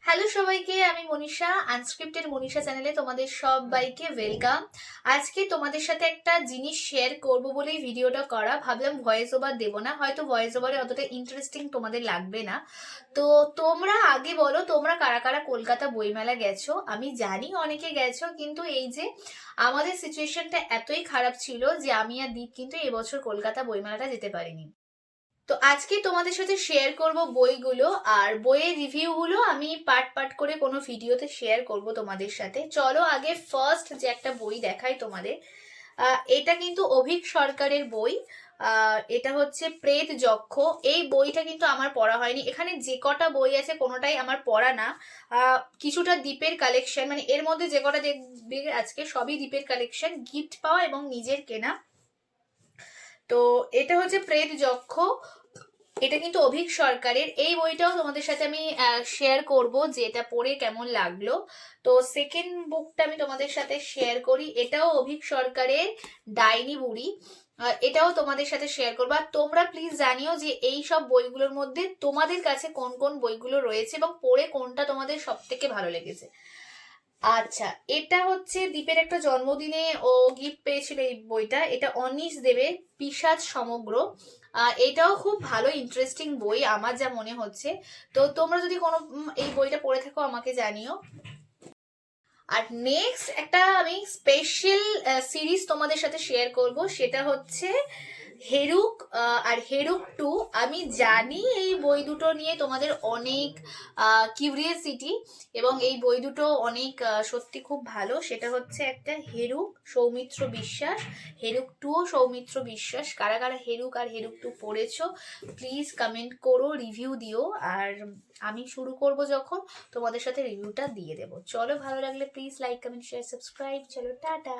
Hello সবাইকে, আমি Manisha, unscripted Manisha চ্যানেলে তোমাদের সবাইকে ওয়েলকাম। আজকে তোমাদের সাথে একটা জিনিস শেয়ার করব বলেই ভিডিওটা করা। ভাবলাম ভয়েস ওভার দেবো না, হয়তো ভয়েস ওভারে অতটা ইন্টারেস্টিং তোমাদের লাগবে না। তো তোমরা আগে বলো, তোমরা কারা কারা কলকাতা বইমেলা গেছো? আমি জানি অনেকে গেছো, কিন্তু এই যে আমাদের সিচুয়েশনটা এতই খারাপ ছিল যে আমি আর দীপ কিন্তু এবছর কলকাতা বইমেলাটা যেতে পারিনি। তো আজকে তোমাদের সাথে শেয়ার করব বইগুলো, আর বইয়ের রিভিউগুলো আমি পার্ট পার্ট করে কোনো ভিডিওতে শেয়ার করব তোমাদের সাথে। চলো আগে ফার্স্ট যে একটা বই দেখাই তোমাদের। এটা কিন্তু অভীক সরকারের বই। এটা হচ্ছে প্রেত যক্ষ। এই বইটা কিন্তু আমার পড়া হয়নি। এখানে যে কটা বই আছে কোনোটাই আমার পড়া না। কিছুটা দ্বীপের কালেকশন, মানে এর মধ্যে যে কটা দেখবে আজকে সবই দ্বীপের কালেকশন, গিফট পাওয়া এবং নিজের কেনা। তো এটা হচ্ছে প্রেত যক্ষ। এটা কিন্তু অভীক সরকারের। এই বইটাও তোমাদের সাথে আমি শেয়ার করব যে এটা পড়ে কেমন লাগলো। তো সেকেন্ড বুকটা আমি তোমাদের সাথে শেয়ার করি। এটাও অভীক সরকারের, ডাইনি বুড়ি। এটাও তোমাদের সাথে শেয়ার করবো। আর তোমরা প্লিজ জানিও যে এই সব বইগুলোর মধ্যে তোমাদের কাছে কোন কোন বইগুলো রয়েছে এবং পড়ে কোনটা তোমাদের সব থেকে ভালো লেগেছে। আচ্ছা, এটা হচ্ছে দীপের একটা জন্মদিনে ও গিফট পেয়েছিল এই বইটা। এটা অনিশ দেবের পিশাচ সমগ্র। এটাও খুব ভালো ইন্টারেস্টিং বই আমার যা মনে হচ্ছে। তো তোমরা যদি কোনো এই বইটা পড়ে থাকো আমাকে জানিও। আর নেক্সট একটা আমি স্পেশাল সিরিজ তোমাদের সাথে শেয়ার করব, সেটা হচ্ছে হেরুক। আর হেরুক 2। আমি জানি এই বই দুটো নিয়ে তোমাদের অনেক কিউরিয়াসিটি, এবং এই বই দুটো অনেক সত্যি খুব ভালো। সেটা হচ্ছে একটা হেরুক, সৌমিত্র বিশ্বাস। হেরুক 2ও সৌমিত্র বিশ্বাস। কারা কারা হেরুক আর হেরুক 2 পড়েছো প্লিজ কমেন্ট করো, রিভিউ দিও। আর আমি শুরু করব যখন তোমাদের সাথে রিভিউটা দিয়ে দেবো। চলো, ভালো লাগলে please like comment share subscribe. চলো টাটা।